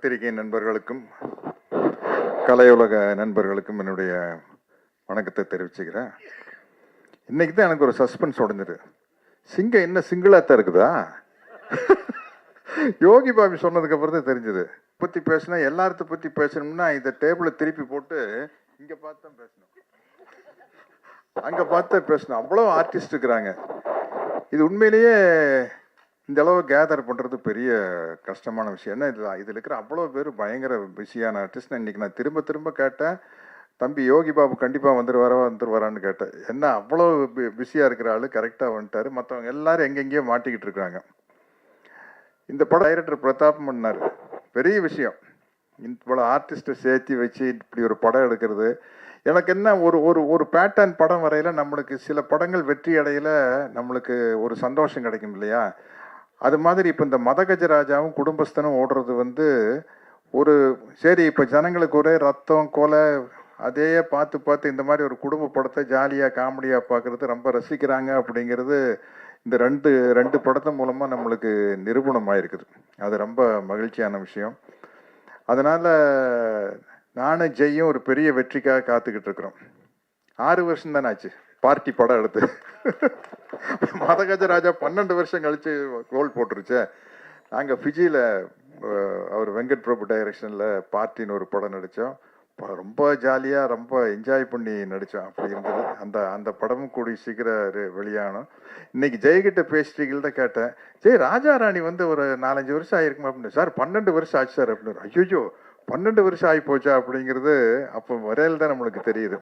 பத்திரிகை நண்பர்களுக்கும் கலையுலக நண்பர்களுக்கும் என்னுடைய வணக்கத்தை தெரிவிச்சுக்கிறேன். இன்னைக்கு தான் எனக்கு ஒரு சஸ்பென்ஸ் உடஞ்சிரு. சிங்கம் என்ன சிங்கிளாத்தான் இருக்குதா? யோகி பாபி சொன்னதுக்கு அப்புறம் தான் தெரிஞ்சது. பத்தி பேசினா எல்லாத்த பத்தி பேசணும்னா இந்த டேபிளை திருப்பி போட்டு இங்க பார்த்தா பேசணும், அங்க பார்த்தா பேசணும். அவ்வளோ ஆர்டிஸ்ட் இருக்கிறாங்க. இது உண்மையிலேயே இந்த அளவு கேதர் பண்ணுறது பெரிய கஷ்டமான விஷயம். என்ன இதில் இருக்கிற அவ்வளோ பேர் பயங்கர பிஸியான ஆர்டிஸ்ட். இன்னைக்கு நான் திரும்ப திரும்ப கேட்டேன், தம்பி யோகி பாபு கண்டிப்பாக வந்துருவாரான்னு கேட்டேன். என்ன அவ்வளோ பிஸியாக இருக்கிற ஆள் கரெக்டாக வந்துட்டார். மற்றவங்க எல்லாரும் எங்கெங்கேயோ மாட்டிக்கிட்டு இருக்காங்க. இந்த படம் டைரக்டர் பிரதாப் பண்ணார். பெரிய விஷயம். இவ்வளோ ஆர்டிஸ்ட்டை சேர்த்து வச்சு இப்படி ஒரு படம் எடுக்கிறது. எனக்கு என்ன ஒரு ஒரு ஒரு பேட்டர்ன் படம் வரையில் நம்மளுக்கு சில படங்கள் வெற்றி அடையில நம்மளுக்கு ஒரு சந்தோஷம் கிடைக்கும் இல்லையா? அது மாதிரி இப்போ இந்த மதகஜராஜாவும் குடும்பஸ்தனும் ஓடுறது ஒரு சரி, இப்போ ஜனங்களுக்கு ஒரே ரத்தம் கொலை அதே பார்த்து பார்த்து இந்த மாதிரி ஒரு குடும்ப படத்தை ஜாலியாக காமெடியாக பார்க்குறது ரொம்ப ரசிக்கிறாங்க அப்படிங்கிறது இந்த ரெண்டு படத்தின் மூலமாக நம்மளுக்கு நிரூபணம் ஆயிருக்குது. அது ரொம்ப மகிழ்ச்சியான விஷயம். அதனால் நானும் ஜெய்யும் ஒரு பெரிய வெற்றிக்காக காத்துக்கிட்டு இருக்கிறோம். 6 வருஷம் தானே ஆச்சு பார்ட்டி படம் எடுத்து. மதகஜராஜா 12 வருஷம் கழிச்சு கோல் போட்டுருச்சு. நாங்கள் ஃபிஜியில் அவர் வெங்கட் பிரபு டைரக்ஷனில் பார்ட்டின்னு ஒரு படம் நடித்தோம். ரொம்ப ஜாலியாக ரொம்ப என்ஜாய் பண்ணி நடித்தோம். அப்படி இருந்தது. அந்த படமும் கூடி சீக்கிரம் வெளியானோம். இன்னைக்கு ஜெயகிட்ட பேசிட்டீங்கள்ட்ட கேட்டேன், ஜெய் ராஜா ராணி ஒரு 4-5 வருஷம் ஆயிருக்குமா அப்படின்னு. சார் 12 வருஷம் ஆச்சு சார் அப்படின்னு. ஐயோ 12 வருஷம் ஆகி போச்சா அப்படிங்கிறது அப்போ வரையில் தான் நம்மளுக்கு தெரியுது.